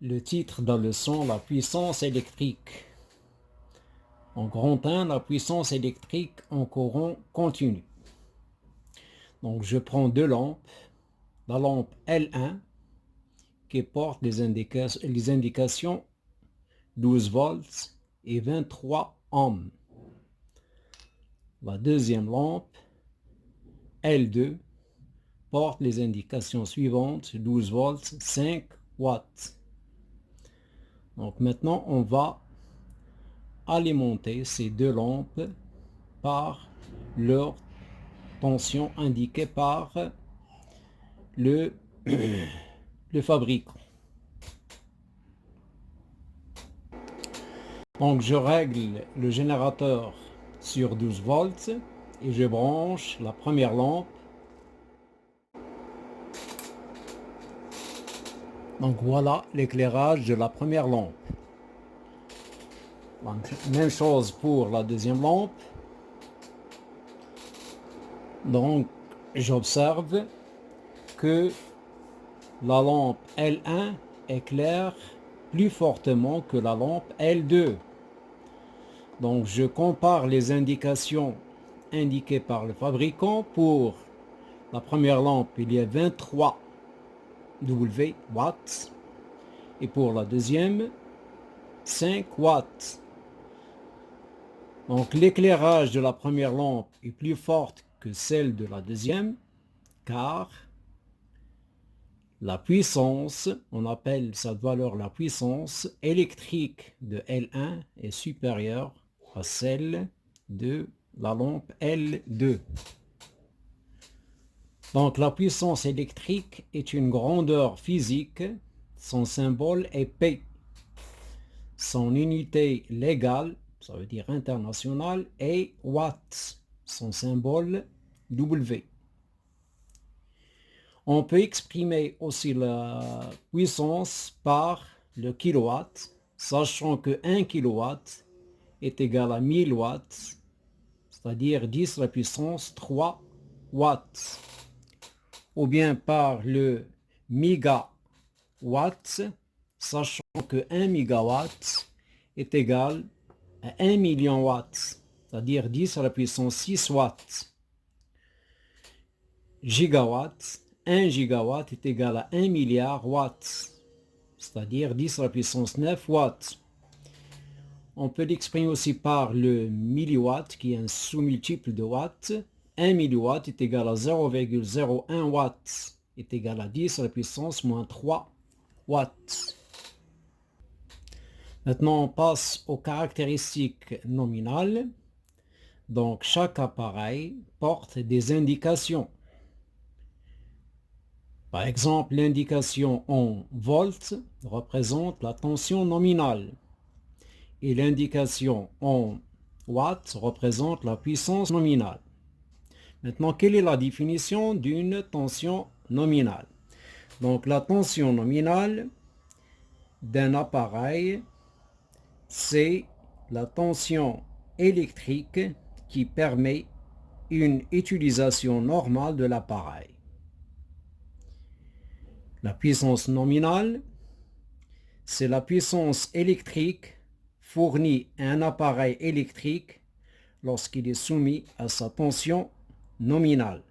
Le titre de la leçon, la puissance électrique. En grand 1, la puissance électrique en courant continu. Donc je prends deux lampes, la lampe L1 qui porte les indications 12 volts et 23 ohms. La deuxième lampe L2 porte les indications suivantes 12 volts, 5 watts. Donc maintenant on va alimenter ces deux lampes par leur tension indiquée par le, le fabricant. Donc je règle le générateur sur 12 volts et je branche la première lampe. Donc voilà l'éclairage de la première lampe. Donc, même chose pour la deuxième lampe. Donc j'observe que la lampe L1 éclaire plus fortement que la lampe L2. Donc je compare les indications indiquées par le fabricant. Pour la première lampe, il y a 23 watts et pour la deuxième 5 watts. Donc l'éclairage de la première lampe est plus fort que celle de la deuxième car la puissance, on appelle cette valeur la puissance électrique de L1 est supérieure à celle de la lampe L2. Donc la puissance électrique est une grandeur physique, son symbole est P. Son unité légale, ça veut dire internationale, est watts, son symbole W. On peut exprimer aussi la puissance par le kilowatt, sachant que 1 kilowatt est égal à 1000 watts, c'est-à-dire 10 à la puissance 3 watts. Ou bien par le mégawatt, sachant que 1 mégawatt est égal à 1 million watts, c'est-à-dire 10 à la puissance 6 watts. Gigawatt, 1 gigawatt est égal à 1 milliard watts, c'est-à-dire 10 à la puissance 9 watts. On peut l'exprimer aussi par le milliwatt, qui est un sous-multiple de watts. 1 milliwatt est égal à 0,01 watts, est égal à 10 à la puissance moins 3 watts. Maintenant, on passe aux caractéristiques nominales. Donc, chaque appareil porte des indications. Par exemple, l'indication en volts représente la tension nominale et l'indication en watts représente la puissance nominale. Maintenant, quelle est la définition d'une tension nominale? Donc, la tension nominale d'un appareil, c'est la tension électrique qui permet une utilisation normale de l'appareil. La puissance nominale, c'est la puissance électrique fournie à un appareil électrique lorsqu'il est soumis à sa tension nominale.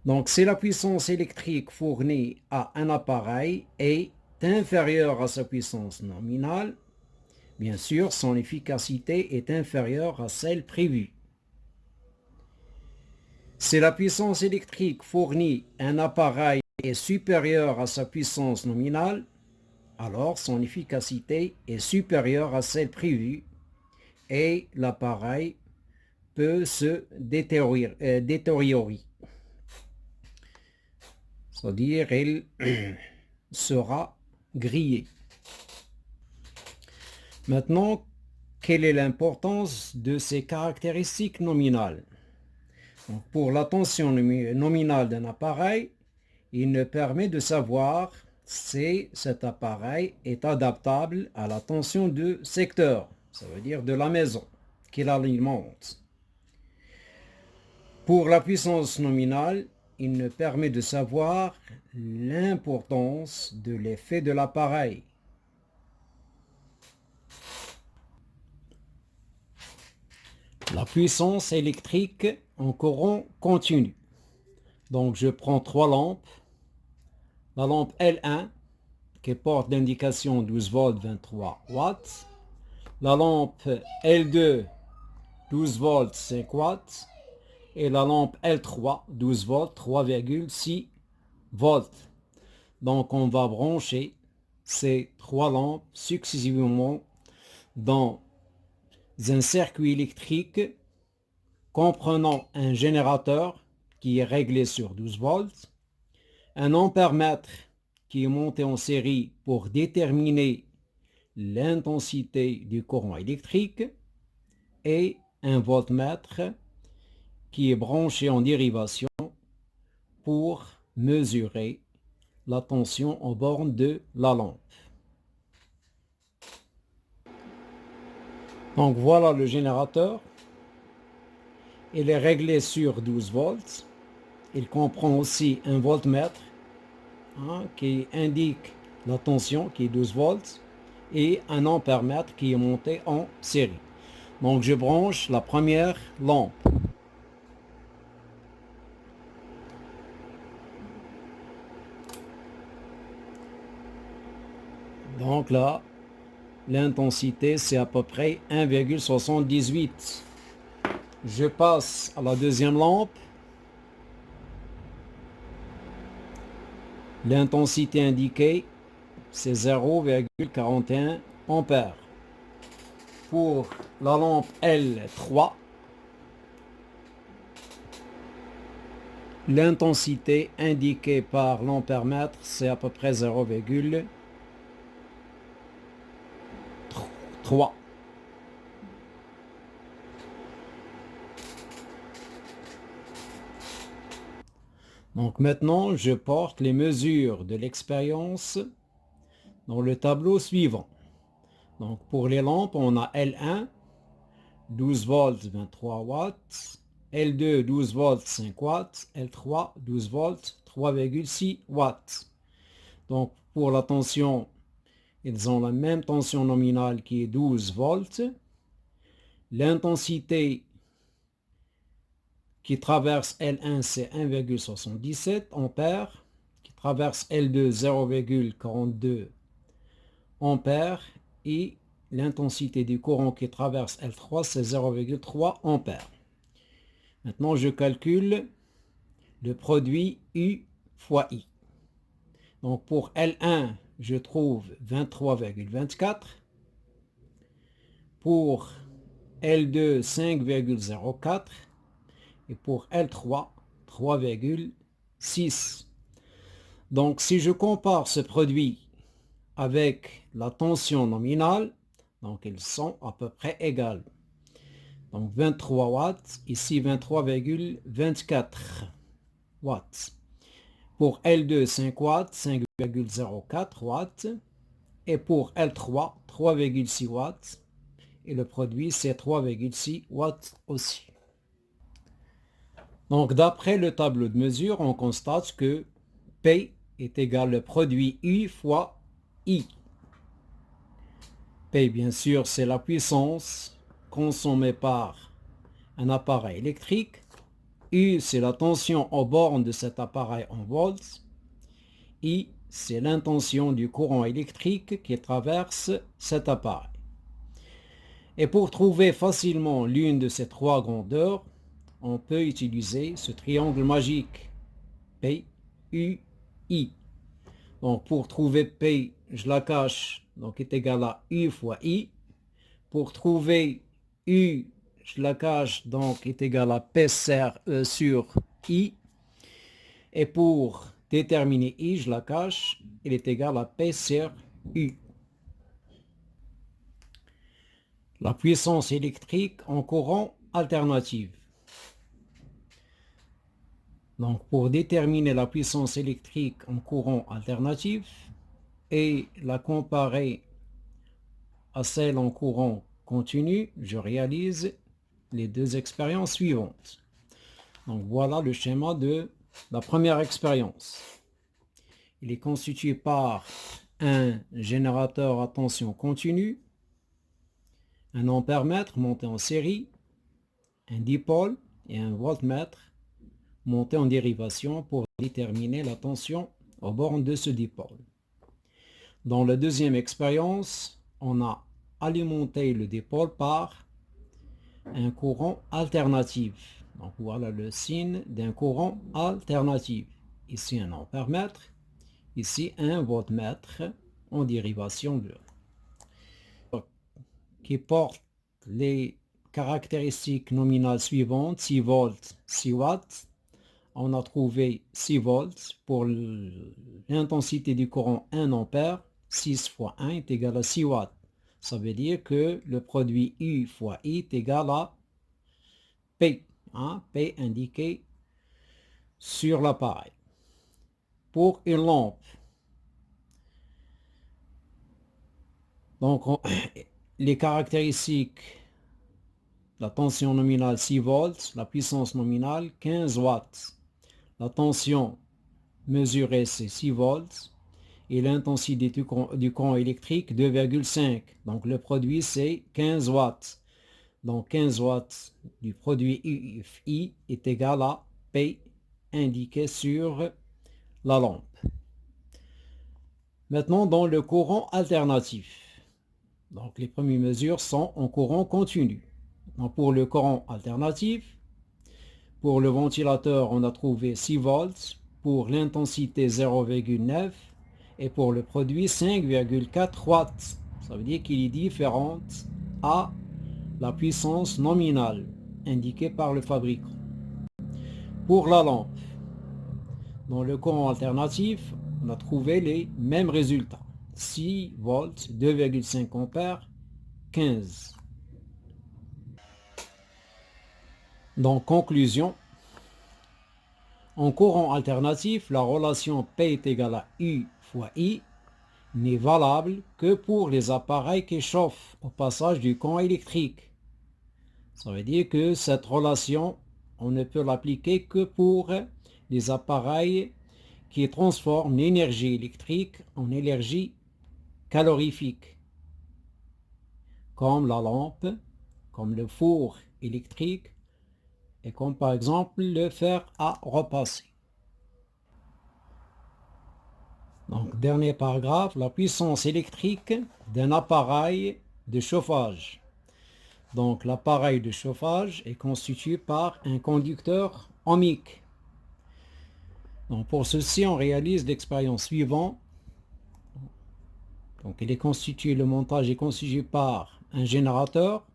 Donc, si la puissance électrique fournie à un appareil est inférieure à sa puissance nominale, bien sûr, son efficacité est inférieure à celle prévue. Si la puissance électrique fournie à un appareil est supérieure à sa puissance nominale, alors son efficacité est supérieure à celle prévue et l'appareil peut se détériorer. C'est-à-dire, il sera grillé. Maintenant, quelle est l'importance de ces caractéristiques nominales? Donc, pour la tension nominale d'un appareil, il nous permet de savoir si cet appareil est adaptable à la tension de secteur, ça veut dire de la maison, qu'il alimente. Pour la puissance nominale, il nous permet de savoir l'importance de l'effet de l'appareil. La puissance électrique en courant continu. Donc je prends trois lampes. La lampe L1 qui porte l'indication 12 volts 23 watts. La lampe L2 12 volts 5 watts. Et la lampe L3 12 volts 3,6 volts. Donc on va brancher ces trois lampes successivement dans un circuit électrique comprenant un générateur qui est réglé sur 12 volts, un ampèremètre qui est monté en série pour déterminer l'intensité du courant électrique et un voltmètre qui est branché en dérivation pour mesurer la tension en borne de la lampe. Donc voilà le générateur. Il est réglé sur 12 volts. Il comprend aussi un voltmètre qui indique la tension qui est 12 volts et un ampèremètre qui est monté en série. Donc je branche la première lampe. Donc là, l'intensité c'est à peu près 1,78. Je passe à la deuxième lampe. L'intensité indiquée, c'est 0,41 ampères. Pour la lampe L3, l'intensité indiquée par l'ampèremètre, c'est à peu près 0,3. Donc maintenant, je porte les mesures de l'expérience dans le tableau suivant. Donc pour les lampes, on a L1, 12 volts, 23 watts, L2, 12 volts, 5 watts, L3, 12 volts, 3,6 watts. Donc pour la tension, ils ont la même tension nominale qui est 12 volts. L'intensité qui traverse L1, c'est 1,77 ampères, qui traverse L2, 0,42 ampères, et l'intensité du courant qui traverse L3, c'est 0,3 ampères. Maintenant, je calcule le produit U fois I. Donc, pour L1, je trouve 23,24. Pour L2, 5,04. Et pour L3, 3,6. Donc, si je compare ce produit avec la tension nominale, donc ils sont à peu près égales. Donc 23 watts, ici 23,24 watts. Pour L2, 5 watts, 5,04 watts. Et pour L3, 3,6 watts. Et le produit, c'est 3,6 watts aussi. Donc, d'après le tableau de mesure, on constate que P est égal au produit U fois I. P, bien sûr, c'est la puissance consommée par un appareil électrique. U, c'est la tension aux bornes de cet appareil en volts. I, c'est l'intention du courant électrique qui traverse cet appareil. Et pour trouver facilement l'une de ces trois grandeurs, on peut utiliser ce triangle magique P, U, I. Donc pour trouver P, je la cache, donc est égal à U fois I. Pour trouver U, je la cache, donc est égal à P sur I. Et pour déterminer I, je la cache, il est égal à P sur U. La puissance électrique en courant alternatif. Donc pour déterminer la puissance électrique en courant alternatif et la comparer à celle en courant continu, je réalise les deux expériences suivantes. Donc voilà le schéma de La première expérience, il est constitué par un générateur à tension continue, un ampèremètre monté en série, un dipôle et un voltmètre monté en dérivation pour déterminer la tension aux bornes de ce dipôle. Dans la deuxième expérience, on a alimenté le dipôle par un courant alternatif. Donc voilà le signe d'un courant alternatif. Ici un ampèremètre, ici un voltmètre en dérivation de qui porte les caractéristiques nominales suivantes, 6 volts, 6 watts. On a trouvé 6 volts pour l'intensité du courant 1 ampère. 6 fois 1 est égal à 6 watts. Ça veut dire que le produit U fois I est égal à P. P indiqué sur l'appareil. Pour une lampe, donc les caractéristiques, la tension nominale 6 volts, la puissance nominale 15 watts. La tension mesurée c'est 6 volts et l'intensité du courant électrique 2,5. Donc le produit c'est 15 watts. Donc 15 watts du produit UFI est égal à P indiqué sur la lampe. Maintenant dans le courant alternatif. Donc les premières mesures sont en courant continu. Donc, pour le courant alternatif, pour le ventilateur on a trouvé 6 volts, pour l'intensité 0,9 et pour le produit 5,4 watts. Ça veut dire qu'il est différent à la puissance nominale indiquée par le fabricant. Pour la lampe, dans le courant alternatif, on a trouvé les mêmes résultats. 6 volts, 2,5 ampères, 15. Donc, conclusion. En courant alternatif, la relation P est égale à U fois I n'est valable que pour les appareils qui chauffent au passage du courant électrique. Ça veut dire que cette relation, on ne peut l'appliquer que pour les appareils qui transforment l'énergie électrique en énergie calorifique, comme la lampe, comme le four électrique et comme par exemple le fer à repasser. Donc, dernier paragraphe, la puissance électrique d'un appareil de chauffage. Donc, l'appareil de chauffage est constitué par un conducteur ohmique. Donc, pour ceci, on réalise l'expérience suivante. Donc, le montage est constitué par un générateur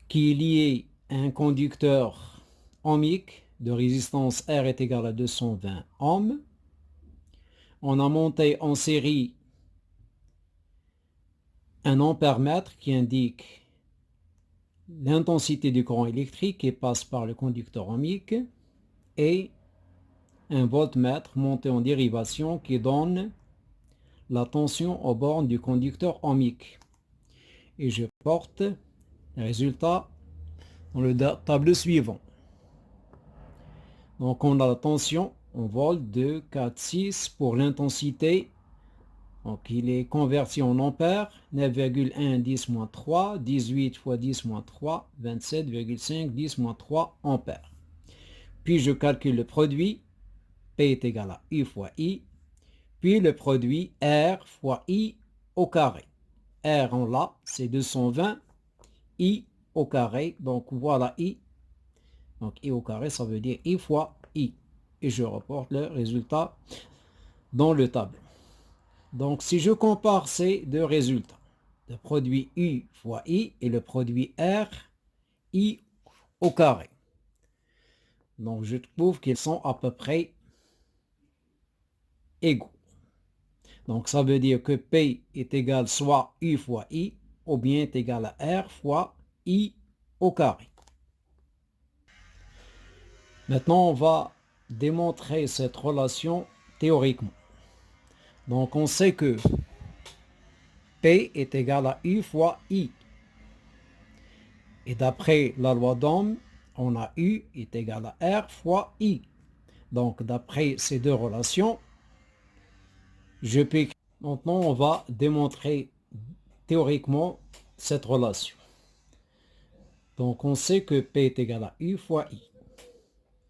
qui est lié à un conducteur ohmique de résistance R est égale à 220 ohms. On a monté en série un ampèremètre qui indique l'intensité du courant électrique qui passe par le conducteur ohmique et un voltmètre monté en dérivation qui donne la tension aux bornes du conducteur ohmique. Et je porte les résultats dans le tableau suivant. Donc on a la tension en volts de 4,6 pour l'intensité. Donc il est converti en ampères, 9,1 10-3, 18 fois 10-3, 27,5 10-3 ampères. Puis je calcule le produit, P est égal à U fois I, puis le produit R fois I au carré. R en là, c'est 220, I au carré, donc voilà I. Donc I au carré, ça veut dire I fois I. Et je reporte le résultat dans le tableau. Donc si je compare ces deux résultats, le produit U fois I et le produit R, I au carré. Donc je trouve qu'ils sont à peu près égaux. Donc ça veut dire que P est égal soit U fois I ou bien est égal à R fois I au carré. Maintenant on va démontrer cette relation théoriquement. Donc on sait que P est égal à U fois I. Et d'après la loi d'Ohm, on a U est égal à R fois I. Donc, d'après ces deux relations, je peux écrire. Maintenant, on va démontrer théoriquement cette relation. Donc, on sait que P est égal à U fois I.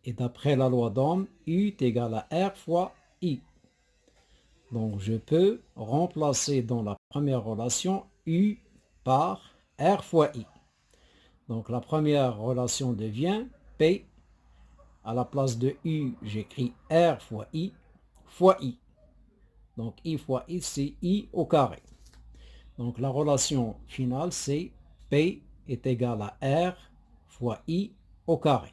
Et d'après la loi d'Ohm, U est égal à R fois I. Donc, je peux remplacer dans la première relation U par R fois I. Donc, la première relation devient P. À la place de U, j'écris R fois I fois I. Donc, I fois I, c'est I au carré. Donc, la relation finale, c'est P est égal à R fois I au carré.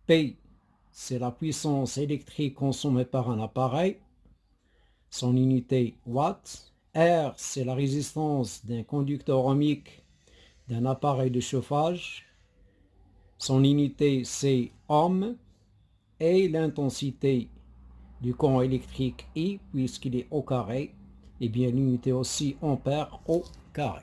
P, c'est la puissance électrique consommée par un appareil. Son unité watts. R, c'est la résistance d'un conducteur ohmique d'un appareil de chauffage. Son unité, c'est ohm. Et l'intensité du courant électrique I, puisqu'il est au carré, et bien l'unité aussi ampère au carré.